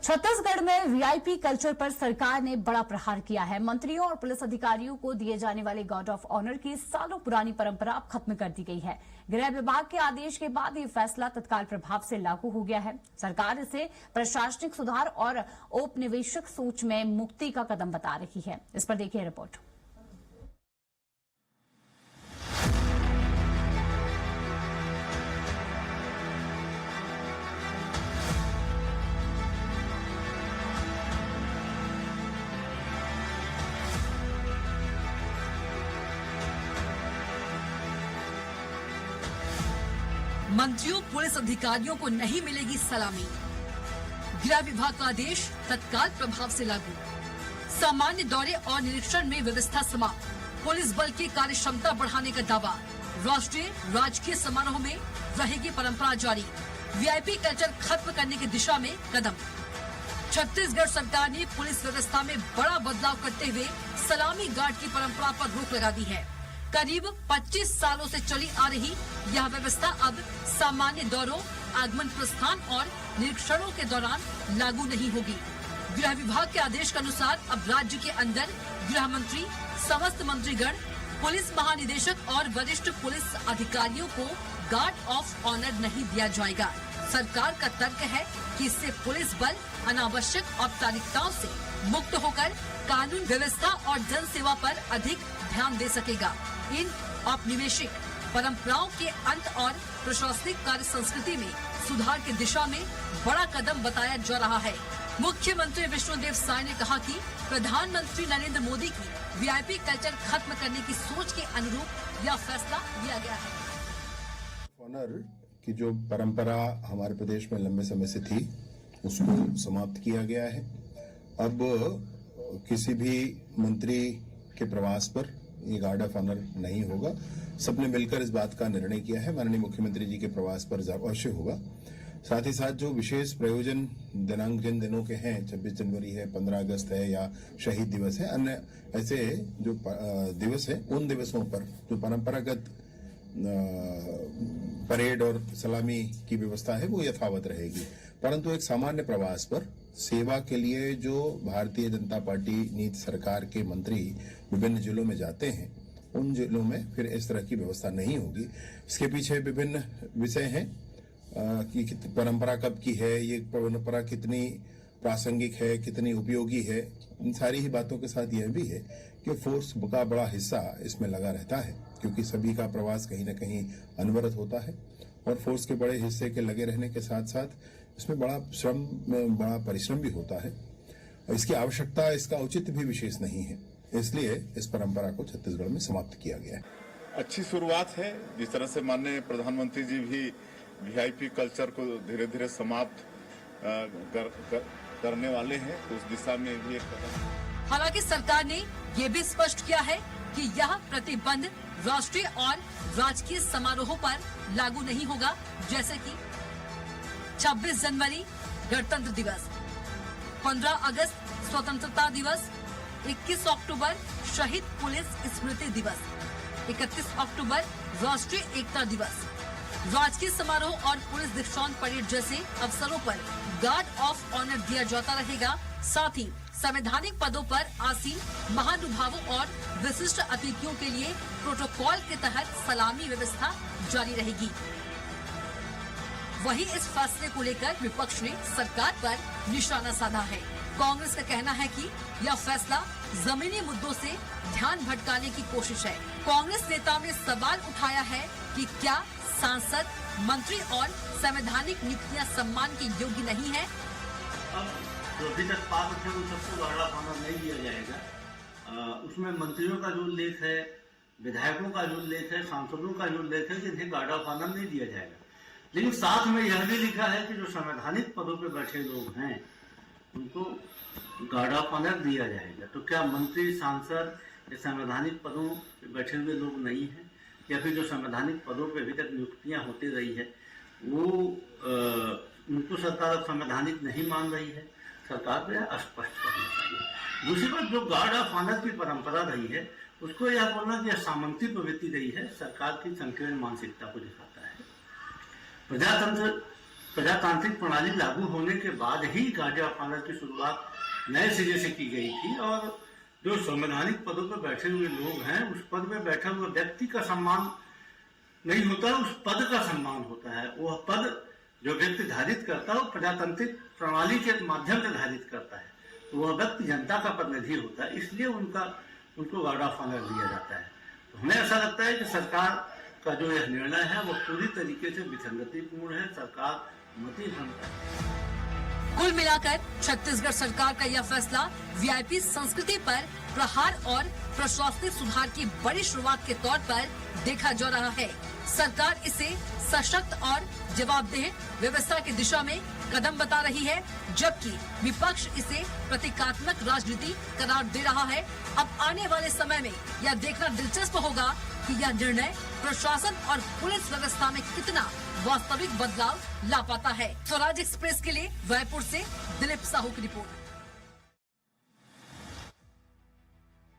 छत्तीसगढ़ में VIP culture पर सरकार ने बड़ा प्रहार किया है। मंत्रियों और पुलिस अधिकारियों को दिए जाने वाले गार्ड ऑफ ऑनर की सालों पुरानी परंपरा अब खत्म कर दी गई है। गृह विभाग के आदेश के बाद ये फैसला तत्काल प्रभाव से लागू हो गया है। सरकार इसे प्रशासनिक सुधार और औपनिवेशिक सोच में मुक्ति का कदम बता रही है। इस पर देखिए रिपोर्ट। मंत्रियों पुलिस अधिकारियों को नहीं मिलेगी सलामी। गृह विभाग का आदेश तत्काल प्रभाव से लागू। सामान्य दौरे और निरीक्षण में व्यवस्था समाप्त। पुलिस बल की कार्य क्षमता बढ़ाने का दावा। राष्ट्रीय राजकीय समारोह में रहेगी परंपरा जारी। वीआईपी कल्चर खत्म करने की दिशा में कदम। छत्तीसगढ़ सरकार ने पुलिस व्यवस्था में बड़ा बदलाव करते हुए सलामी गार्ड की परंपरा पर रोक लगा दी है। करीब 25 सालों से चली आ रही यह व्यवस्था अब सामान्य दौरों, आगमन प्रस्थान और निरीक्षणों के दौरान लागू नहीं होगी। गृह विभाग के आदेश के अनुसार अब राज्य के अंदर गृह मंत्री, समस्त मंत्रीगण, पुलिस महानिदेशक और वरिष्ठ पुलिस अधिकारियों को गार्ड ऑफ ऑनर नहीं दिया जाएगा। सरकार का तर्क है कि इससे पुलिस बल अनावश्यक औपचारिकताओं से मुक्त होकर कानून व्यवस्था और जन सेवा पर अधिक ध्यान दे सकेगा। इन औपनिवेशिक परंपराओं के अंत और प्रशासनिक कार्य संस्कृति में सुधार की दिशा में बड़ा कदम बताया जा रहा है। मुख्यमंत्री विष्णुदेव साय ने कहा कि प्रधानमंत्री नरेंद्र मोदी की वीआईपी कल्चर खत्म करने की सोच के अनुरूप यह फैसला लिया गया है। ऑनर की जो परंपरा हमारे प्रदेश में लंबे समय से थी, उसको समाप्त किया गया है। अब किसी भी मंत्री के प्रवास पर ये गार्ड ऑफ ऑनर नहीं होगा। सबने मिलकर इस बात का निर्णय किया है। माननीय मुख्यमंत्री जी के प्रवास पर अवश्य होगा। साथ ही साथ जो विशेष प्रयोजन दिनांक जिन दिनों के हैं, 26 जनवरी है, 15 अगस्त है या शहीद दिवस है, अन्य ऐसे जो दिवस है, उन दिवसों पर जो परंपरागत परेड और सलामी की व्यवस्था है वो यथावत रहेगी। परंतु एक सामान्य प्रवास पर सेवा के लिए जो भारतीय जनता पार्टी नीति सरकार के मंत्री विभिन्न जिलों में जाते हैं, उन जिलों में फिर इस तरह की व्यवस्था नहीं होगी। इसके पीछे विभिन्न विषय हैं कि परंपरा कब की है, ये परंपरा कितनी प्रासंगिक है, कितनी उपयोगी है। इन सारी ही बातों के साथ यह भी है कि फोर्स का बड़ा हिस्सा इसमें लगा रहता है, क्योंकि सभी का प्रवास कहीं न कहीं अनवरत होता है और फोर्स के बड़े हिस्से के लगे रहने के साथ साथ इसमें बड़ा श्रम, बड़ा परिश्रम भी होता है। इसकी आवश्यकता, इसका औचित्य भी विशेष नहीं है। इसलिए इस परंपरा को छत्तीसगढ़ में समाप्त किया गया है। अच्छी शुरुआत है। जिस तरह से माननीय प्रधानमंत्री जी भी वीआईपी कल्चर को धीरे धीरे समाप्त करने वाले हैं, तो उस दिशा में भी एक कदम। हालांकि सरकार ने ये भी स्पष्ट किया है कि यह प्रतिबंध राष्ट्रीय और राजकीय समारोहों पर लागू नहीं होगा, जैसे कि 26 जनवरी गणतंत्र दिवस, 15 अगस्त स्वतंत्रता दिवस, 21 अक्टूबर शहीद पुलिस स्मृति दिवस, 31 अक्टूबर राष्ट्रीय एकता दिवस। राजकीय समारोह और पुलिस दीक्षांत परेड जैसे अवसरों पर गार्ड ऑफ ऑनर दिया जाता रहेगा। साथ ही संवैधानिक पदों पर आसीन महानुभावों और विशिष्ट अतिथियों के लिए प्रोटोकॉल के तहत सलामी व्यवस्था जारी रहेगी। वहीं इस फैसले को लेकर विपक्ष ने सरकार पर निशाना साधा है। कांग्रेस का कहना है कि यह फैसला जमीनी मुद्दों से ध्यान भटकाने की कोशिश है। कांग्रेस नेताओं ने सवाल उठाया है कि क्या सांसद, मंत्री और संवैधानिक नियुक्तियां सम्मान के योग्य नहीं है। अब जो अभी तक पास थे उन सबको गार्ड ऑफ ऑनर नहीं दिया जाएगा। उसमें मंत्रियों का जो उल्लेख है, विधायकों का जो उल्लेख है, सांसदों का जो उल्लेख है, जिन्हें गार्ड ऑफ ऑनर नहीं दिया जाएगा। लेकिन साथ में यह भी लिखा है कि जो संवैधानिक पदों पर बैठे लोग हैं उनको गार्ड ऑफ ऑनर दिया जाएगा। तो क्या मंत्री, सांसद या संवैधानिक पदों पर बैठे हुए लोग नहीं हैं, या फिर जो संवैधानिक पदों पर अभी तक नियुक्तियां होती रही है वो उनको सरकार संवैधानिक नहीं मान रही है? सरकार को यह स्पष्ट करना चाहिए। दूसरी बात, जो गार्ड ऑफ ऑनर की परंपरा रही है उसको यह बोलना कि सामंती प्रवृत्ति रही है, सरकार की संकीर्ण मानसिकता को दिखाता है। प्रजातंत्र प्रजातांत्रिक प्रणाली लागू होने के बाद ही गार्ड ऑफ ऑनर की शुरुआत नए सिरे से की गई थी और जो संवैधानिक पदों पर बैठे हुए लोग हैं उस पद में बैठा हुआ व्यक्ति का सम्मान नहीं होता, उस पद का सम्मान होता है। वह पद जो व्यक्ति धारित करता है वो प्रजातांत्रिक प्रणाली के माध्यम से धारित करता है, तो वह व्यक्ति जनता का प्रतिनिधि होता है, इसलिए उनको गार्ड ऑफ ऑनर दिया जाता है। तो हमें ऐसा लगता है कि सरकार का जो यह निर्णय है वो पूरी तरीके से विसंगतिपूर्ण है। सरकार मती भ्रमित है। कुल मिलाकर छत्तीसगढ़ सरकार का यह फैसला वीआईपी संस्कृति पर प्रहार और प्रशासनिक सुधार की बड़ी शुरुआत के तौर पर देखा जा रहा है। सरकार इसे सशक्त और जवाबदेह व्यवस्था की दिशा में कदम बता रही है, जबकि विपक्ष इसे प्रतीकात्मक राजनीति करार दे रहा है। अब आने वाले समय में यह देखना दिलचस्प होगा कि यह निर्णय प्रशासन और पुलिस व्यवस्था में कितना वास्तविक बदलाव ला पाता है। स्वराज एक्सप्रेस के लिए रायपुर से दिलीप साहू की रिपोर्ट।